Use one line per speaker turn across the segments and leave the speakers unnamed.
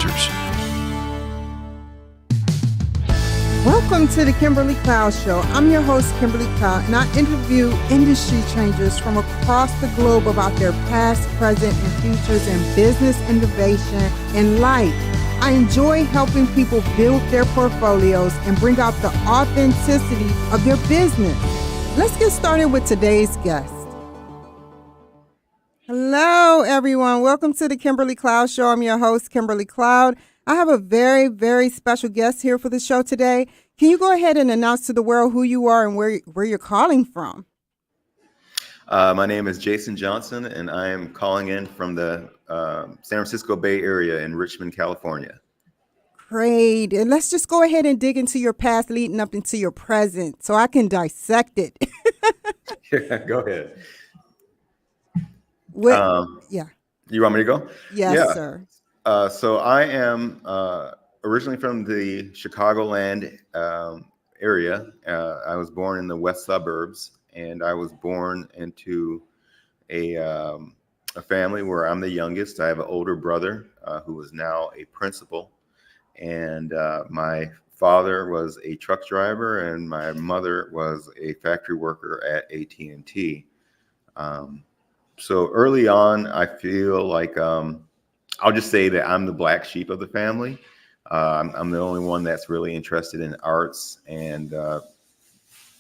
presenters.
Welcome to the Kimberly Cloud Show. I'm your host, Kimberly Cloud, and I interview industry changers from across the globe about their past, present, and futures in business, innovation, and life. I enjoy helping people build their portfolios and bring out the authenticity of their business. Let's get started with today's guest. Hello, everyone. Welcome to the Kimberly Cloud Show. I'm your host, Kimberly Cloud. I have a very, very special guest here for the show today. Can you go ahead and announce to the world who you are and where you're calling from?
My name is Jayson Johnson, and I am calling in from the San Francisco Bay Area in Richmond, California.
Great. And let's just go ahead and dig into your past leading up into your present so I can dissect it.
Yeah, go ahead.
Yeah.
You want me to go?
Yes, sir.
So I am originally from the Chicagoland area. I was born in the west suburbs, and I was born into a family where I'm the youngest. I have an older brother who is now a principal, and my father was a truck driver, and my mother was a factory worker at AT&T. So early on, I feel like I'll just say that I'm the black sheep of the family. I'm the only one that's really interested in arts and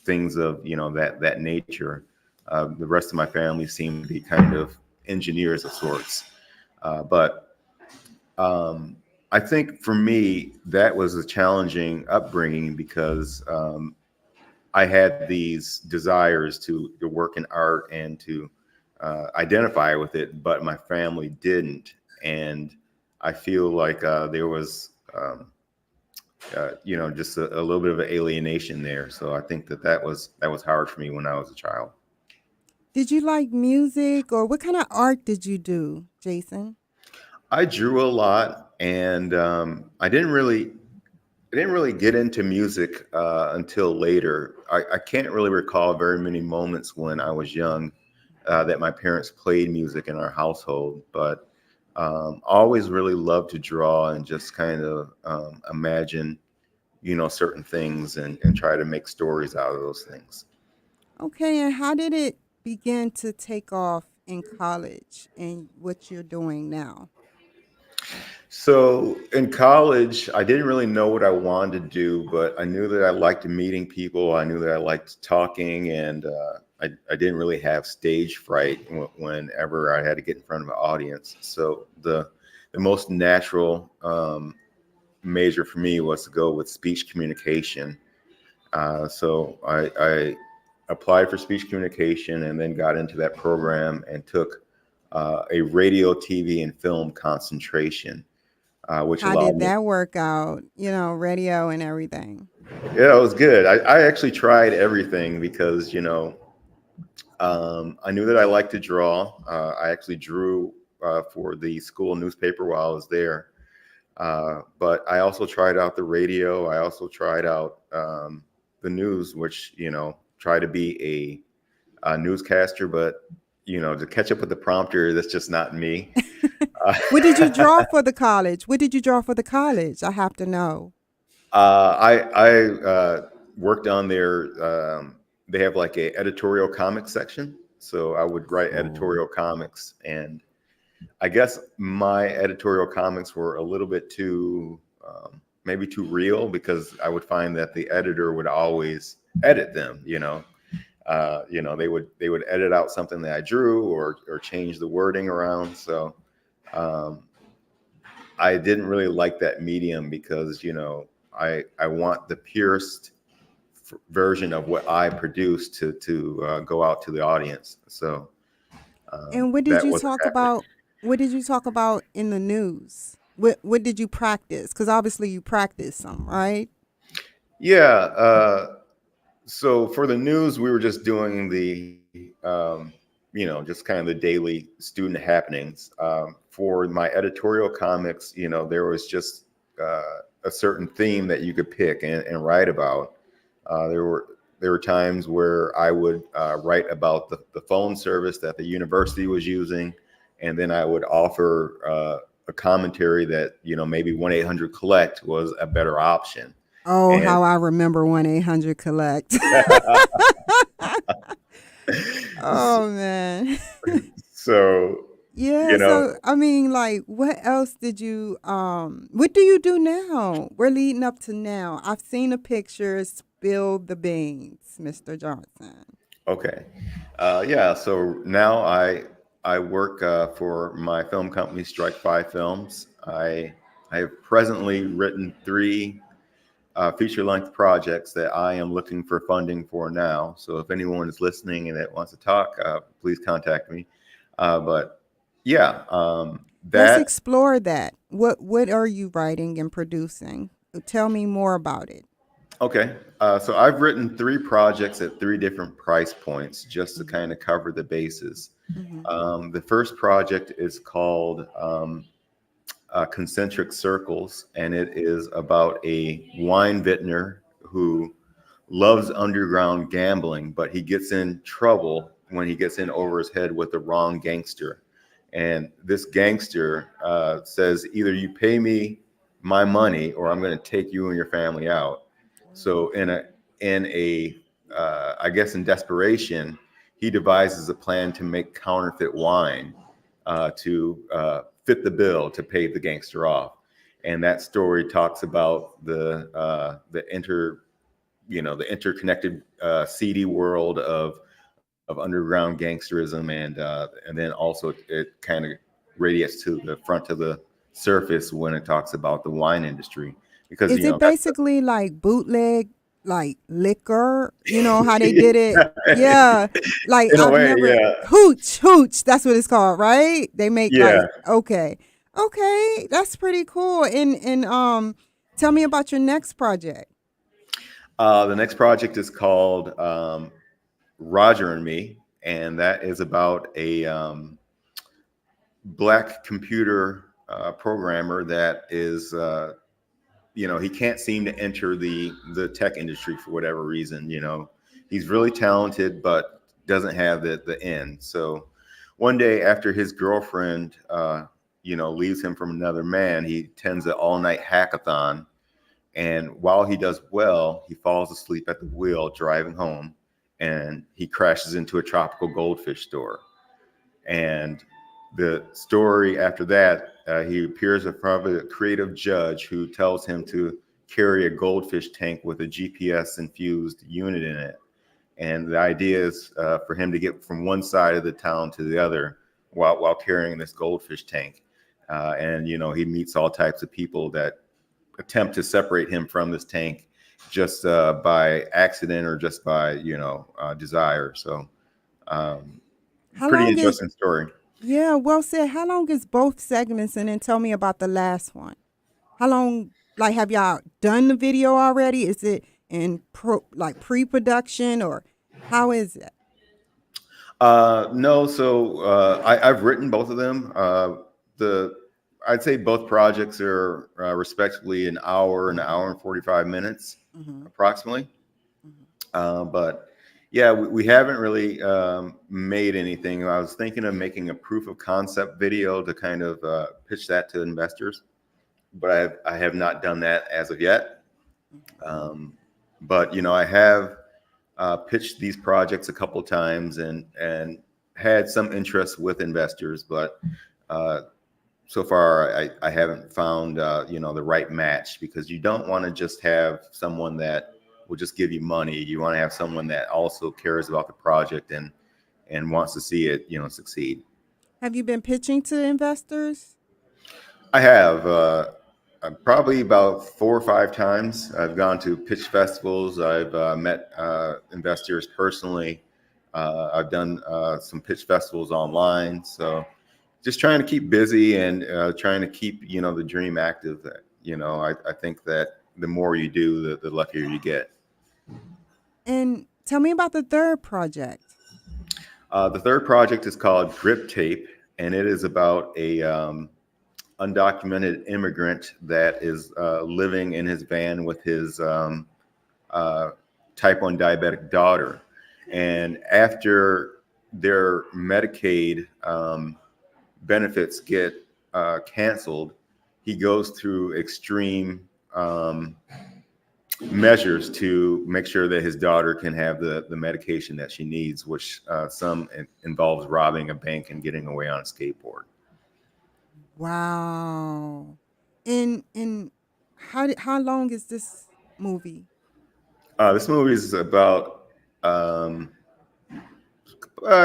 things of that nature. The rest of my family seem to be kind of engineers of sorts. But I think for me that was a challenging upbringing because I had these desires to work in art and to identify with it, but my family didn't. And I feel like there was, just a little bit of an alienation there. So I think that was hard for me when I was a child.
Did you like music, or what kind of art did you do, Jayson?
I drew a lot, and I didn't really get into music until later. I can't really recall very many moments when I was young that my parents played music in our household, but always really loved to draw and just kind of imagine, certain things and try to make stories out of those things.
Okay, and how did it begin to take off in college and what you're doing now?
So in college, I didn't really know what I wanted to do, but I knew that I liked meeting people. I knew that I liked talking, and I didn't really have stage fright whenever I had to get in front of an audience. So the most natural major for me was to go with speech communication. So I applied for speech communication and then got into that program and took a radio, TV, and film concentration, which
How
allowed
did
me.
that work out? Radio and everything.
Yeah, it was good. I actually tried everything because, I knew that I liked to draw. I actually drew for the school newspaper while I was there. But I also tried out the radio. I also tried out the news, which, try to be a newscaster, but, to catch up with the prompter, that's just not me.
What did you draw for the college? I have to know.
I worked on their, they have like a editorial comics section. So I would write editorial comics, and I guess my editorial comics were a little bit too, maybe too real, because I would find that the editor would always edit them, they would edit out something that I drew or change the wording around. So I didn't really like that medium because, I want the purest version of what I produce to go out to the audience. So
And what did you talk about? What did you talk about in the news? What did you practice? Because obviously you practiced some, right?
Yeah. So for the news, we were just doing the, just kind of the daily student happenings. For my editorial comics, there was just a certain theme that you could pick and write about. There were times where I would write about the phone service that the university was using, and then I would offer a commentary that, maybe 1-800-COLLECT was a better option.
Oh,
And
how I remember 1-800-COLLECT. Oh man.
so,
Yeah,
you know,
so I mean, like, what else did you what do you do now? We're leading up to now. I've seen the pictures. Spill the beans, Mr. Johnson.
okay. Yeah. So now I work for my film company, Strike Five Films. I have presently written three feature-length projects that I am looking for funding for now. So if anyone is listening and that wants to talk, please contact me. But yeah,
Let's
that
explore that. What are you writing and producing? Tell me more about it.
okay. So I've written three projects at three different price points just to
Mhm.
kind of cover the bases.
Mhm.
The first project is called Concentric Circles, and it is about a wine vintner who loves underground gambling, but he gets in trouble when he gets in over his head with the wrong gangster. And this gangster says, either you pay me my money or I'm going to take you and your family out. So I guess in desperation, he devises a plan to make counterfeit wine to fit the bill to pay the gangster off. And that story talks about the interconnected seedy world of underground gangsterism, and then also it kind of radiates to the front of the surface when it talks about the wine industry, because
Is it
that's
basically like bootleg, like liquor? You know how they did it? Yeah. Like
in a
I've
way,
never
yeah,
hooch. That's what it's called, right? They make like
yeah.
okay, okay, that's pretty cool. And tell me about your next project.
The next project is called Roger and Me, and that is about a black computer programmer that is he can't seem to enter the tech industry for whatever reason. He's really talented but doesn't have the end. So one day after his girlfriend leaves him from another man, he attends an all-night hackathon, and while he does well, he falls asleep at the wheel driving home, and he crashes into a tropical goldfish store. And the story after that, he appears in front of a creative judge who tells him to carry a goldfish tank with a GPS infused unit in it. And the idea is for him to get from one side of the town to the other while carrying this goldfish tank. And he meets all types of people that attempt to separate him from this tank just by accident or just by desire. So
How
pretty
long is
interesting story.
yeah, well said. How long is both segments? And then tell me about the last one. How long, like, have y'all done the video already? Is it in pre-production or how is it?
No, so I've written both of them. The I'd say both projects are respectively an hour and 45 minutes,
Mm-hmm.
approximately.
Mm-hmm.
But yeah, we haven't really made anything. I was thinking of making a proof of concept video to kind of pitch that to investors, but I have not done that as of yet. But I have pitched these projects a couple times and had some interest with investors, but so far I haven't found the right match, because you don't want to just have someone that will just give you money. You want to have someone that also cares about the project and wants to see it succeed.
Have you been pitching to investors?
I have probably about 4 or 5 times. I've gone to pitch festivals. I've met investors personally. I've done some pitch festivals online. So just trying to keep busy and trying to keep the dream active. I think that the more you do, the luckier you get.
And tell me about the third project.
The third project is called Grip Tape, and it is about a undocumented immigrant that is living in his van with his uh, type 1 diabetic daughter. And after their Medicaid benefits get canceled, he goes through extreme measures to make sure that his daughter can have the medication that she needs, which some involves robbing a bank and getting away on a skateboard.
Wow. And how long is this movie?
This movie is about um,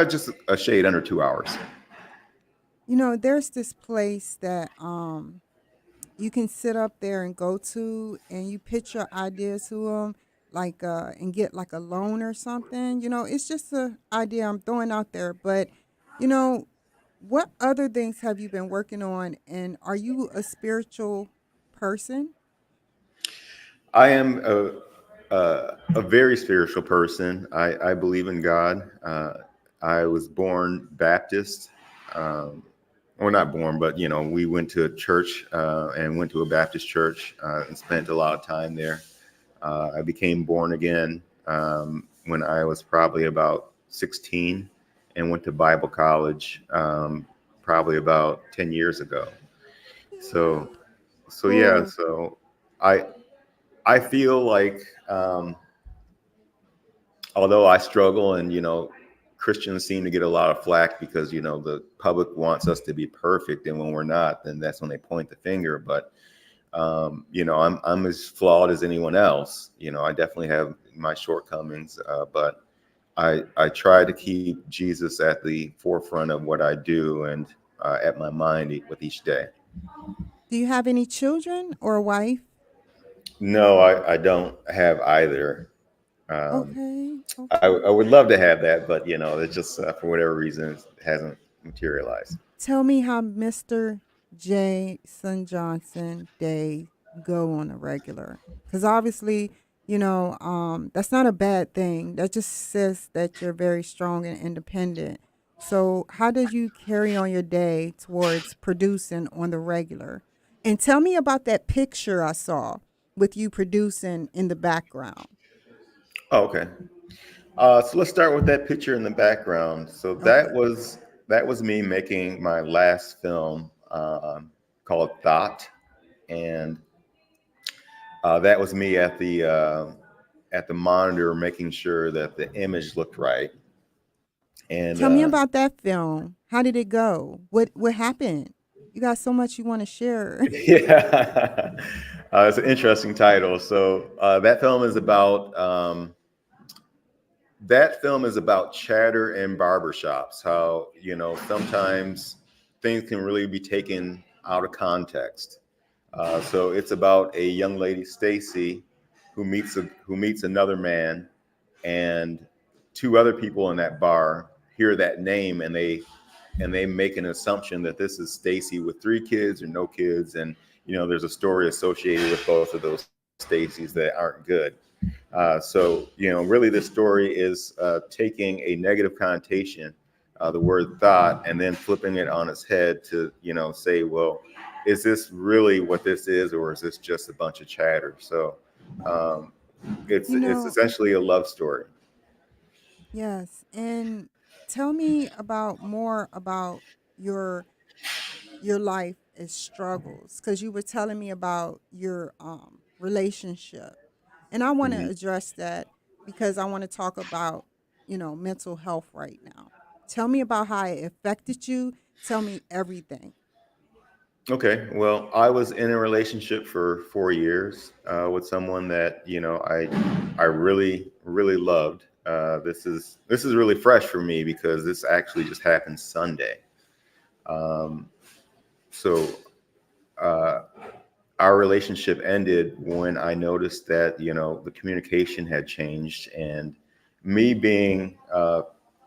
just a shade under 2 hours.
There's this place that you can sit up there and go to, and you pitch your idea to them, like and get like a loan or something. It's just a idea I'm throwing out there. But you know, what other things have you been working on, and are you a spiritual person?
I am a very spiritual person. I believe in God. I was born Baptist. Um, well, not born, but we went to a church and went to a Baptist church and spent a lot of time there. I became born again when I was probably about 16 and went to Bible college probably about 10 years ago. So, so yeah,
Cool.
so I I feel like although I struggle and Christians seem to get a lot of flack because the public wants us to be perfect, and when we're not, then that's when they point the finger. But I'm as flawed as anyone else. I definitely have my shortcomings, but I try to keep Jesus at the forefront of what I do and at my mind with each day.
Do you have any children or a wife?
No, I don't have either. Um,
Okay,
I
okay.
would love to have that, but it's just for whatever reason it hasn't materialized.
Tell me how Mr. Jayson Johnson Day go on a regular. Because obviously, that's not a bad thing. That just says that you're very strong and independent. So, how did you carry on your day towards producing on the regular? And tell me about that picture I saw with you producing in the background.
Oh, okay. So let's start with that picture in the background. So that
Okay.
was me making my last film called Thought, and that was me at the monitor making sure that the image looked right. And
Tell me about that film. How did it go? What happened? You got so much you want to share.
yeah, it's an interesting title. So that film is about chatter in barbershops. How sometimes things can really be taken out of context. So it's about a young lady, Stacy, who meets another man, and two other people in that bar hear that name, and they make an assumption that this is Stacy with 3 kids or no kids, and there's a story associated with both of those Stacys that aren't good. So really, this story is taking a negative connotation, the word thought, and then flipping it on its head to say, well, is this really what this is, or is this just a bunch of chatter? So um, it's
You
it's
know,
essentially a love story.
yes. And tell me about more about your your life as struggles, cuz you were telling me about your relationship. And I want to
Mhm.
address that because I want to talk about, mental health right now. Tell me about how it affected you. Tell me everything.
Okay, well, I was in a relationship for 4 years with someone that I really really loved. This is really fresh for me because this actually just happened Sunday. Um, so uh, our relationship ended when I noticed that the communication had changed, and me being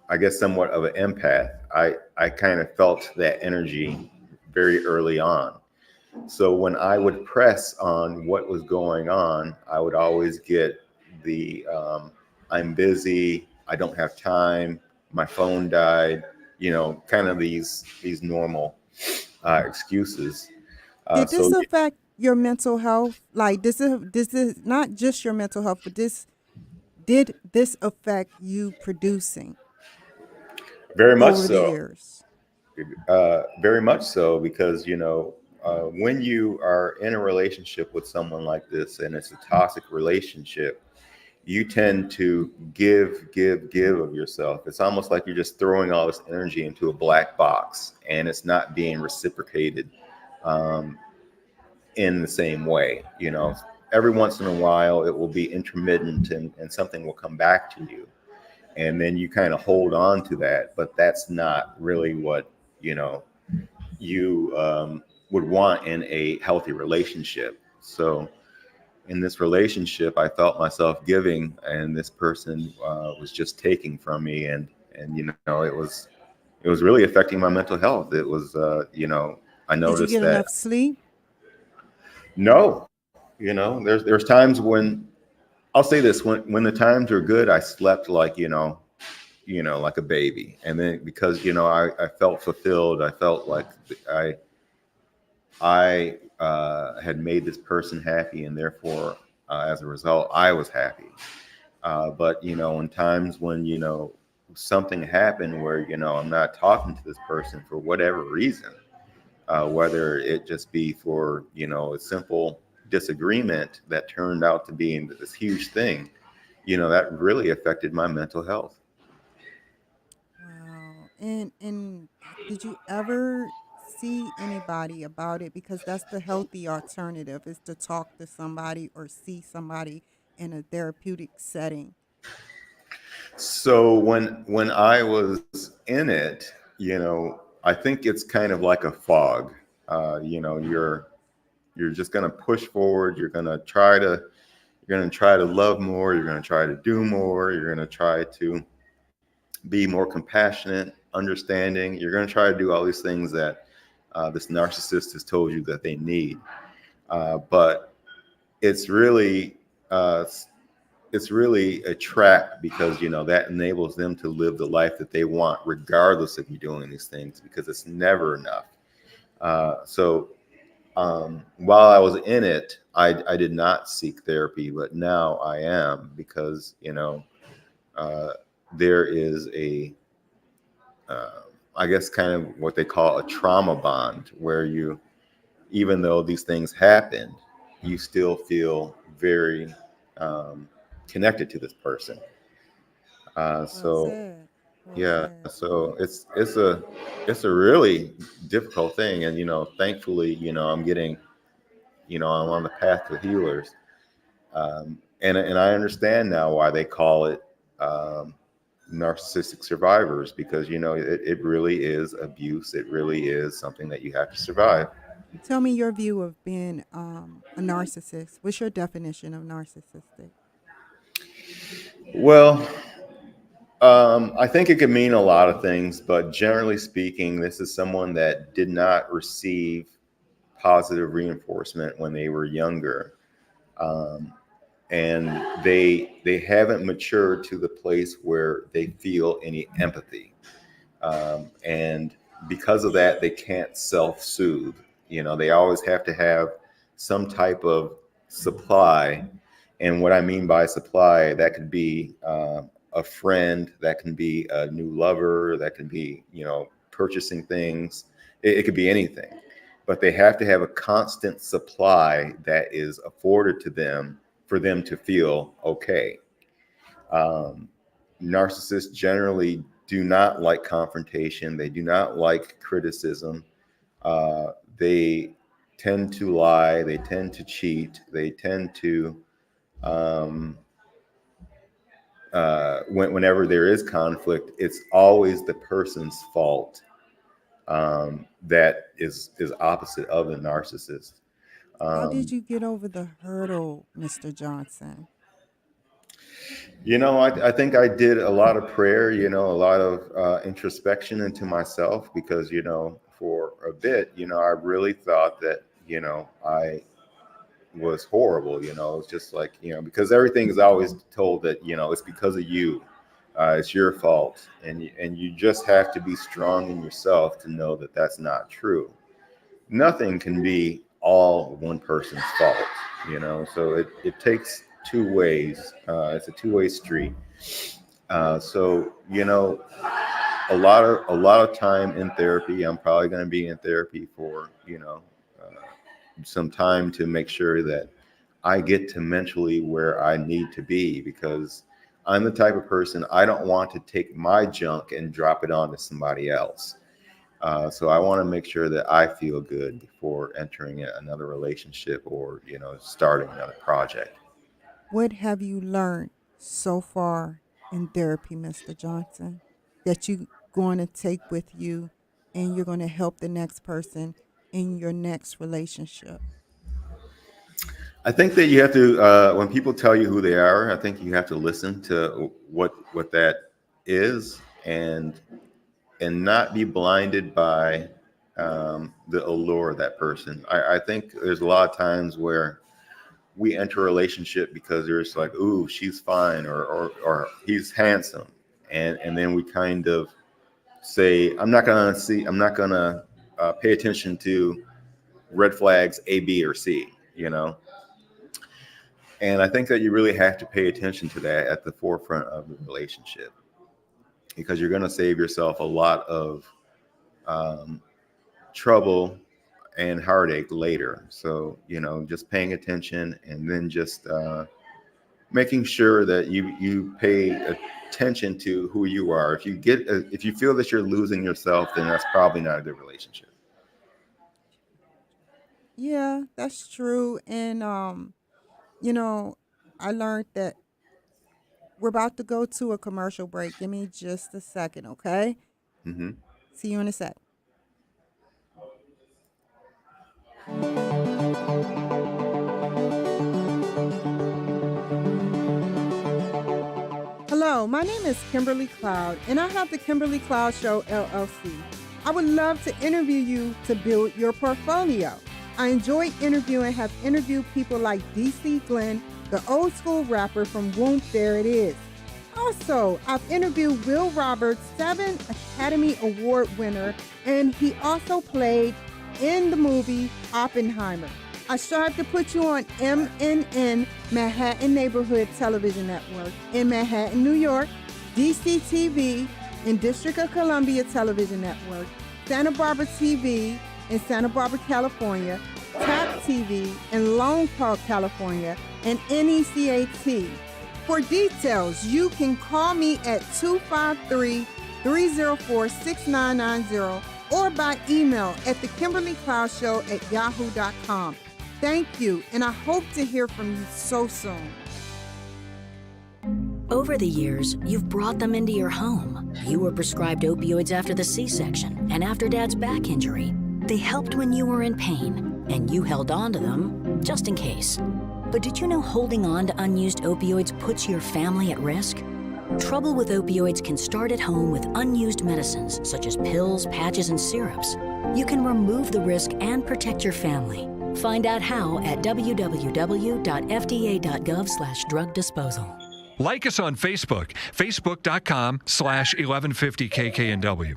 I guess somewhat of an empath, I kind of felt that energy very early on. So when I would press on what was going on, I would always get the I'm busy, I don't have time, my phone died, kind of these normal excuses.
Did this
So
affect your mental health? Like, this not just your mental health, but did this affect you producing
very much
over the
so.
years?
Very much so, because when you are in a relationship with someone like this and it's a toxic relationship, you tend to give of yourself. It's almost like you're just throwing all this energy into a black box, and it's not being reciprocated um, in the same way. Every once in a while, it will be intermittent, and something will come back to you, and then you kind of hold on to that. But that's not really what you know you would want in a healthy relationship. So in this relationship, I felt myself giving, and this person was just taking from me, and it was really affecting my mental health. It was I
Did you
noticed
get
that
enough sleep?
no, there's times when I'll say this, when the times are good, I slept like like a baby, and then because I felt fulfilled, I felt like I I had made this person happy, and therefore, as a result, I was happy. But in times when something happened where I'm not talking to this person for whatever reason, whether it just be for a simple disagreement that turned out to be this huge thing, that really affected my mental health.
Wow. And did you ever see anybody about it? Because that's the healthy alternative, is to talk to somebody or see somebody in a therapeutic setting.
So when I was in it, I think it's kind of like a fog. You're just gonna push forward. You're gonna try to love more. You're gonna try to do more. You're gonna try to be more compassionate, understanding. You're gonna try to do all these things that this narcissist has told you that they need. But it's really uh, it's really a trap, because that enables them to live the life that they want regardless of you doing these things, because it's never enough. So while I was in it, I did not seek therapy, but now I am, because uh, there is a uh, I guess kind of what they call a trauma bond, where even though these things happened, you still feel very um, connected to this person.
Well
So
said. Well
yeah,
said.
so it's a really difficult thing, and thankfully, I'm on the path to healers, and I understand now why they call it um, narcissistic survivors, because it really is abuse. It really is something that you have to survive.
Tell me your view of being a narcissist. What's your definition of narcissistic?
Well, I think it could mean a lot of things, but generally speaking, this is someone that did not receive positive reinforcement when they were younger, um, and they haven't matured to the place where they feel any empathy, and because of that, they can't self-soothe. They always have to have some type of supply. And what I mean by supply, that could be a friend, that can be a new lover, that can be purchasing things. It could be anything, but they have to have a constant supply that is afforded to them for them to feel okay. um, Narcissists generally do not like confrontation. They do not like criticism. They tend to lie. They tend to cheat. They tend to, um, whenever there is conflict, it's always the person's fault. That is opposite of the narcissist.
How did
Um,
you get over the hurdle, Mr. Johnson?
I think I did a lot of prayer, a lot of introspection into myself, because, for a bit, I really thought that, I was horrible. It's just like, because everything is always told that, it's because of you. It's your fault. And you just have to be strong in yourself to know that that's not true. Nothing can be all one person's fault, so it takes two ways. It's a two-way street. So a lot of time in therapy. I'm probably going to be in therapy for some time to make sure that I get to mentally where I need to be, because I'm the type of person, I don't want to take my junk and drop it onto somebody else. So I want to make sure that I feel good before entering another relationship or starting another project.
What have you learned so far in therapy, Mr. Johnson, that you going to take with you and you're going to help the next person in your next relationship?
I think that you have to, when people tell you who they are, I think you have to listen to what that is, and not be blinded by the allure of that person. I think there's a lot of times where we enter a relationship because there's like, ooh, she's fine, or he's handsome, and then we kind of say, I'm not gonna pay attention to red flags A, B, or C, And I think that you really have to pay attention to that at the forefront of the relationship, because you're going to save yourself a lot of trouble and heartache later. So, just paying attention, and then just making sure that you pay attention to who you are. If you feel that you're losing yourself, then that's probably not a good relationship.
Yeah, that's true. And you know, I learned that we're about to go to a commercial break. Give me just a second, okay?
Hmm.
See you in a sec. Hello, my name is Kimberly Cloud, and I have the Kimberly Cloud Show LLC. I would love to interview you to build your portfolio. I enjoy interviewing and have interviewed people like DC Glenn, the old school rapper from Whoop There It Is. Also, I've interviewed Will Roberts, 7 Academy Award winner, and he also played in the movie Oppenheimer. I strive to put you on MNN, Manhattan Neighborhood Television Network, in Manhattan, New York, DCTV, and District of Columbia Television Network, Santa Barbara TV in Santa Barbara, California, TAP TV in Lone Park, California, and NECAT. For details, you can call me at 253-304-6990 or by email at thekimberlycloudshow@yahoo.com. Thank you, and I hope to hear from you so soon.
Over the years, you've brought them into your home. You were prescribed opioids after the C-section and after Dad's back injury. They helped when you were in pain, and you held on to them just in case. But did you know holding on to unused opioids puts your family at risk? Trouble with opioids can start at home with unused medicines such as pills, patches, and syrups. You can remove the risk and protect your family. Find out how at www.fda.gov/drug disposal.
Like us on Facebook, facebook.com/1150kknw.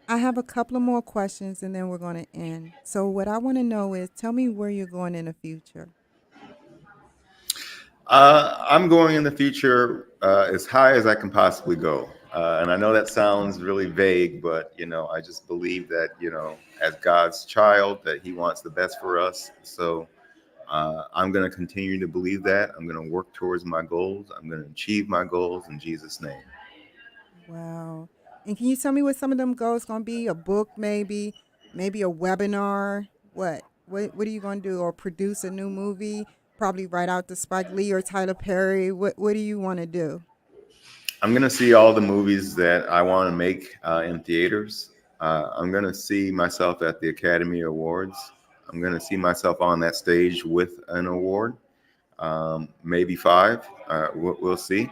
I have a couple of more questions and then we're going to end. So what I want to know is, tell me where you're going in the future.
I'm going in the future as high as I can possibly go. And I know that sounds really vague, but, I just believe that, as God's child, that he wants the best for us. So I'm going to continue to believe that. I'm going to work towards my goals. I'm going to achieve my goals in Jesus' name.
Wow. And can you tell me what some of them goals going to be? A book, maybe a webinar? What are you going to do? Or produce a new movie? Probably write out to Spike Lee or Tyler Perry. What do you want to do?
I'm going to see all the movies that I want to make in theaters. I'm going to see myself at the Academy Awards. I'm going to see myself on that stage with an award, maybe 5. We'll see.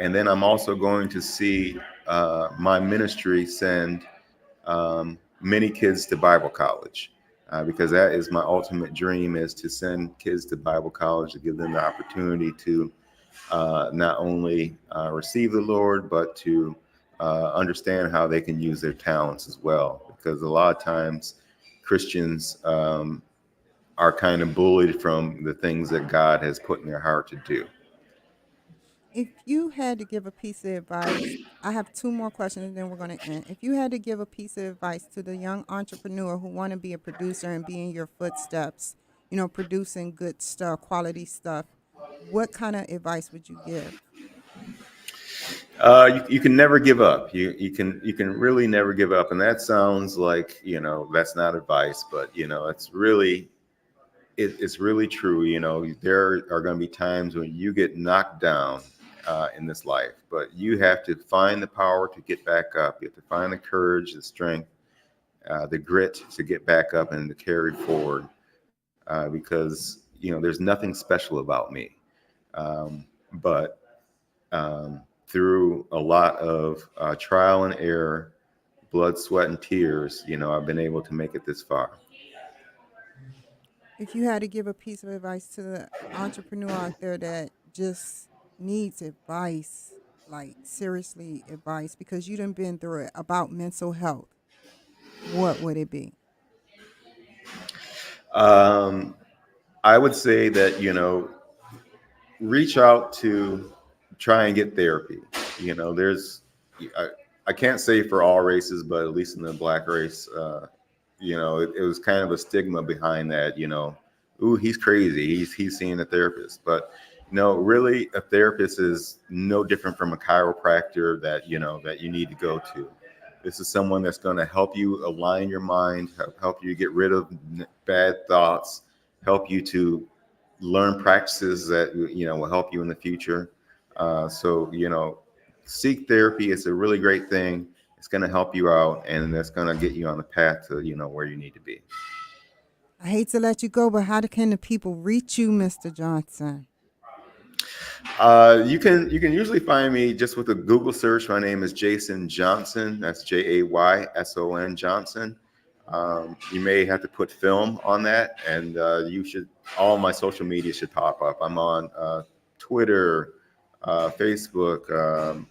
And then I'm also going to see my ministry send many kids to Bible college, because that is my ultimate dream, is to send kids to Bible college, to give them the opportunity to not only receive the Lord, but to understand how they can use their talents as well. Because a lot of times Christians are kind of bullied from the things that God has put in their heart to do.
If you had to give a piece of advice, I have two more questions and then we're going to end. If you had to give a piece of advice to the young entrepreneur who want to be a producer and be in your footsteps, producing good stuff, quality stuff, what kind of advice would you give?
You can never give up. You can really never give up. And that sounds like, that's not advice, but it's really true. There are going to be times when you get knocked down in this life, but you have to find the power to get back up. You have to find the courage, the strength, the grit to get back up and to carry forward, because there's nothing special about me, but through a lot of trial and error, blood, sweat, and tears, I've been able to make it this far.
If you had to give a piece of advice to the entrepreneur out there that just needs advice, like seriously advice, because you done been through it, about mental health, what would it be?
I would say that, reach out to try and get therapy. I can't say for all races, but at least in the Black race, it was kind of a stigma behind that, ooh, he's crazy. He's seeing a therapist. But, really a therapist is no different from a chiropractor that you need to go to. This is someone that's going to help you align your mind, help you get rid of bad thoughts, help you to learn practices that, will help you in the future. So, seek therapy. It's a really great thing. It's going to help you out, and that's going to get you on the path to, where you need to be.
I hate to let you go, but how can the people reach you, Mr. Johnson?
You can usually find me just with a Google search. My name is Jayson Johnson. That's Jayson Johnson. You may have to put film on that, and all my social media should pop up. I'm on Twitter, Facebook,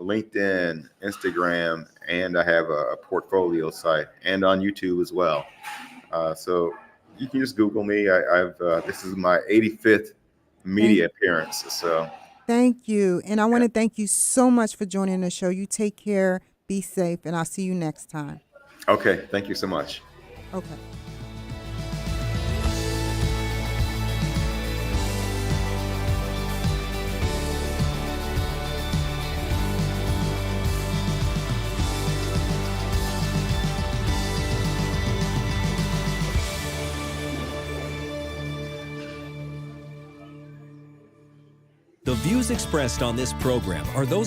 LinkedIn, Instagram, and I have a portfolio site, and on YouTube as well. So you can just Google me. This is my 85th media appearance. So
thank you. And I want to thank you so much for joining the show. You take care, be safe, and I'll see you next time.
Okay. Thank you so much.
Okay.
The views expressed on this program are those